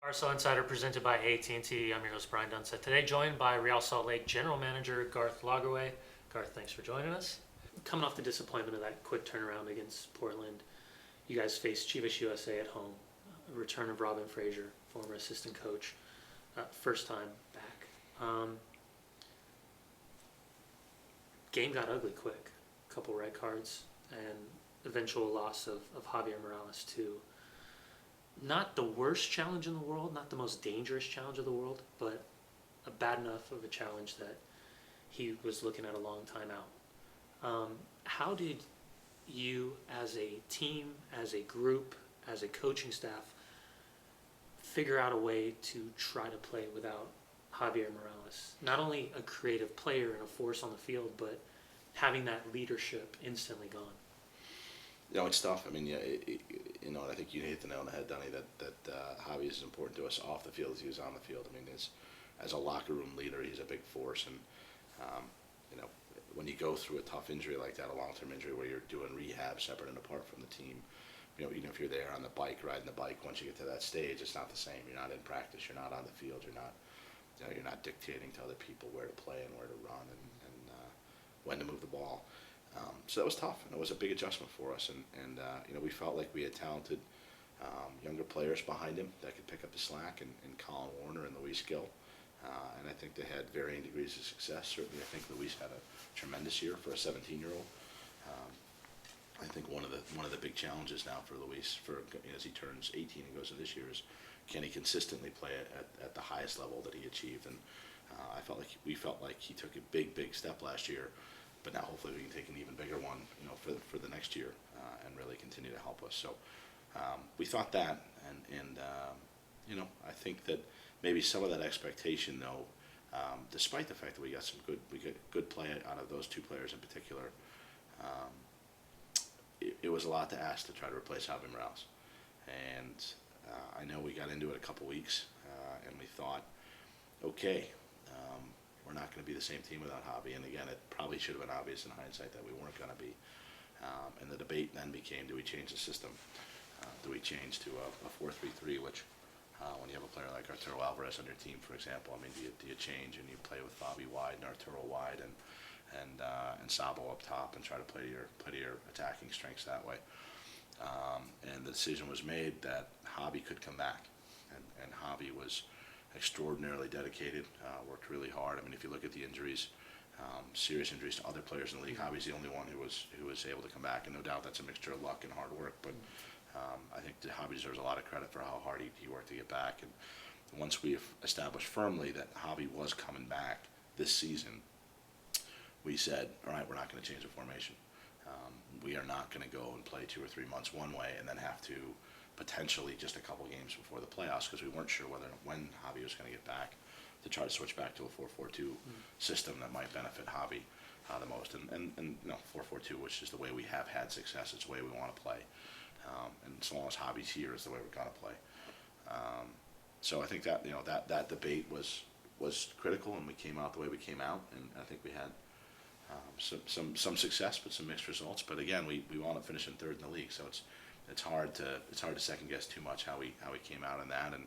RSL Insider presented by AT&T. I'm your host, Brian Dunsett. Today joined by Real Salt Lake General Manager Garth Lagerwey. Garth, thanks for joining us. Coming off the disappointment of that quick turnaround against Portland, you guys faced Chivas USA at home. A return of Robin Fraser, former assistant coach, first time back. Game got ugly quick. A couple red cards and eventual loss of Javier Morales too. Not the worst challenge in the world, not the most dangerous challenge of the world, but a bad enough of a challenge that he was looking at a long time out. How did you as a team, as a group, as a coaching staff, figure out a way to try to play without Javier Morales? Not only a creative player and a force on the field, but having that leadership instantly gone. You know, it's tough. I mean, and I think you hit the nail on the head, Dunny, that Javi is important to us off the field as he was on the field. I mean, as a locker room leader, he's a big force. And, when you go through a tough injury like that, a long-term injury where you're doing rehab separate and apart from the team, even if you're there on the bike, riding the bike, once you get to that stage, it's not the same. You're not in practice. You're not on the field. You're not dictating to other people where to play and where to run and when to move the ball. So that was tough, and it was a big adjustment for us. And we felt like we had talented younger players behind him that could pick up the slack, and Colin Warner and Luis Gill. And I think they had varying degrees of success. Certainly, I think Luis had a tremendous year for a 17-year-old. I think one of the big challenges now for Luis, as he turns 18 and goes into this year, is can he consistently play at the highest level that he achieved? And we felt like he took a big step last year. But now hopefully we can take an even bigger one, for the next year, and really continue to help us. So we thought that, and I think that maybe some of that expectation, though, despite the fact that we got good play out of those two players in particular, it was a lot to ask to try to replace Javier Morales. And I know we got into it a couple weeks, and we thought, okay. We're not going to be the same team without Javi. And again, it probably should have been obvious in hindsight that we weren't going to be. And the debate then became, do we change the system? Do we change to a 4-3-3, which when you have a player like Arturo Alvarez on your team, for example, I mean, do you change and you play with Fabi wide and Arturo wide and Sabo up top and try to play to your attacking strengths that way? And the decision was made that Javi could come back. And Javi was extraordinarily dedicated, worked really hard. I mean, if you look at the injuries, serious injuries to other players in the league, Javi's the only one who was able to come back, and no doubt that's a mixture of luck and hard work. But I think Javi deserves a lot of credit for how hard he worked to get back. And once we've established firmly that Javi was coming back this season, we said, all right, we're not going to change the formation. We are not going to go and play 2 or 3 months one way and then have to potentially just a couple games before the playoffs, because we weren't sure when Javi was going to get back, to try to switch back to a 4-4-2 system that might benefit Javi the most. And 4-4-2, which is the way we have had success, it's the way we want to play. And as long as Javi's here, is the way we're going to play. So I think that that debate was critical, and we came out the way we came out, and I think we had some success, but some mixed results. But again, we wound up finishing third in the league, so it's hard to second guess too much how we came out in that. And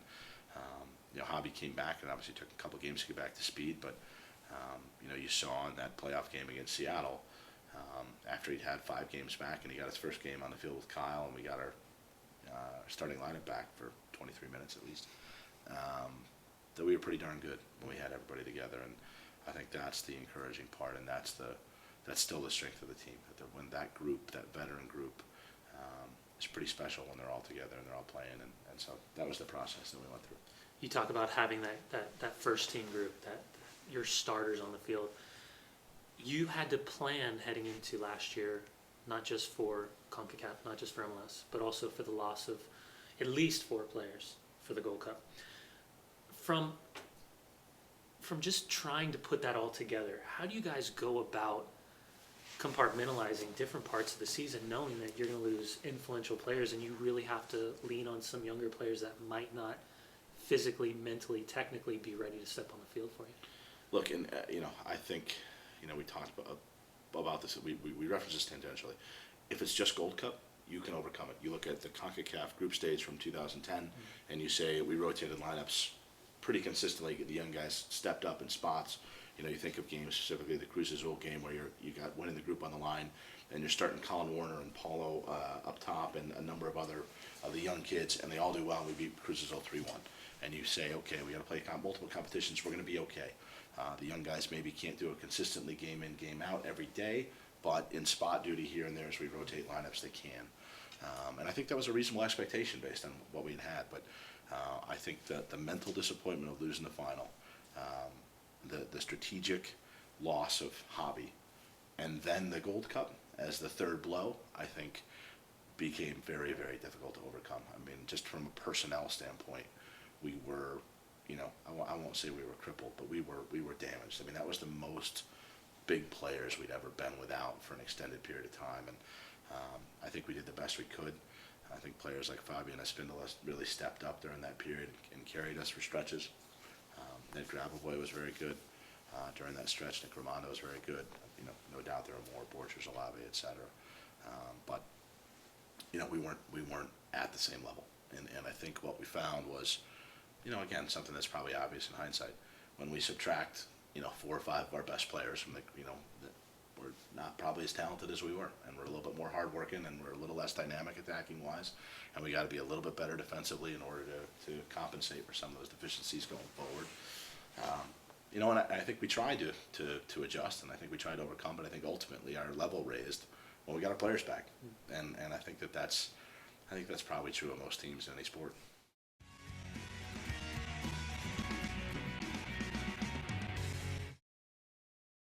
Javi came back, and obviously took a couple games to get back to speed. But you saw in that playoff game against Seattle, after he'd had 5 games back, and he got his first game on the field with Kyle, and we got our starting lineup back for 23 minutes at least, that we were pretty darn good when we had everybody together. And I think that's the encouraging part, and that's still the strength of the team. When that group, that veteran group, it's pretty special when they're all together and they're all playing, and so that was the process that we went through. You talk about having that first team group, that your starters on the field. You had to plan heading into last year, not just for CONCACAF, not just for MLS, but also for the loss of at least 4 players for the Gold Cup. From just trying to put that all together, how do you guys go about compartmentalizing different parts of the season, knowing that you're going to lose influential players and you really have to lean on some younger players that might not physically, mentally, technically be ready to step on the field for you? Look, and I think we talked about this. We referenced this tangentially. If it's just Gold Cup, you can overcome it. You look at the CONCACAF group stage from 2010, and you say we rotated lineups pretty consistently. The young guys stepped up in spots. You know, you think of games, specifically the Cruz Azul game, where you got winning the group on the line, and you're starting Colin Warner and Paulo up top, and a number of other of the young kids, and they all do well, and we beat Cruz Azul 3-1. And you say, okay, we got to play multiple competitions. We're going to be okay. The young guys maybe can't do it consistently game in, game out every day, but in spot duty here and there as we rotate lineups, they can. And I think that was a reasonable expectation based on what we'd had. But I think that the mental disappointment of losing the final, the strategic loss of Hobby, and then the Gold Cup as the third blow, I think became very, very difficult to overcome. I mean, just from a personnel standpoint, we were, you know, I won't say we were crippled, but we were damaged. I mean, that was the most big players we'd ever been without for an extended period of time, and I think we did the best we could. I think players like Fabian Espindola really stepped up during that period and carried us for stretches. Ned Grabavoy was very good during that stretch. Nick Romano was very good. You know, no doubt there were more, Borchers, Olave, etc. But you know, we weren't at the same level, and I think what we found was, you know, again, something that's probably obvious in hindsight. When we subtract, you know, 4 or 5 of our best players from the, you know, we're not probably as talented as we were, and we're a little bit more hardworking, and we're a little less dynamic attacking wise, and we got to be a little bit better defensively in order to compensate for some of those deficiencies going forward. You know, and I think we tried to adjust, and I think we tried to overcome, but I think ultimately our level raised when we got our players back, and I think that's probably true of most teams in any sport.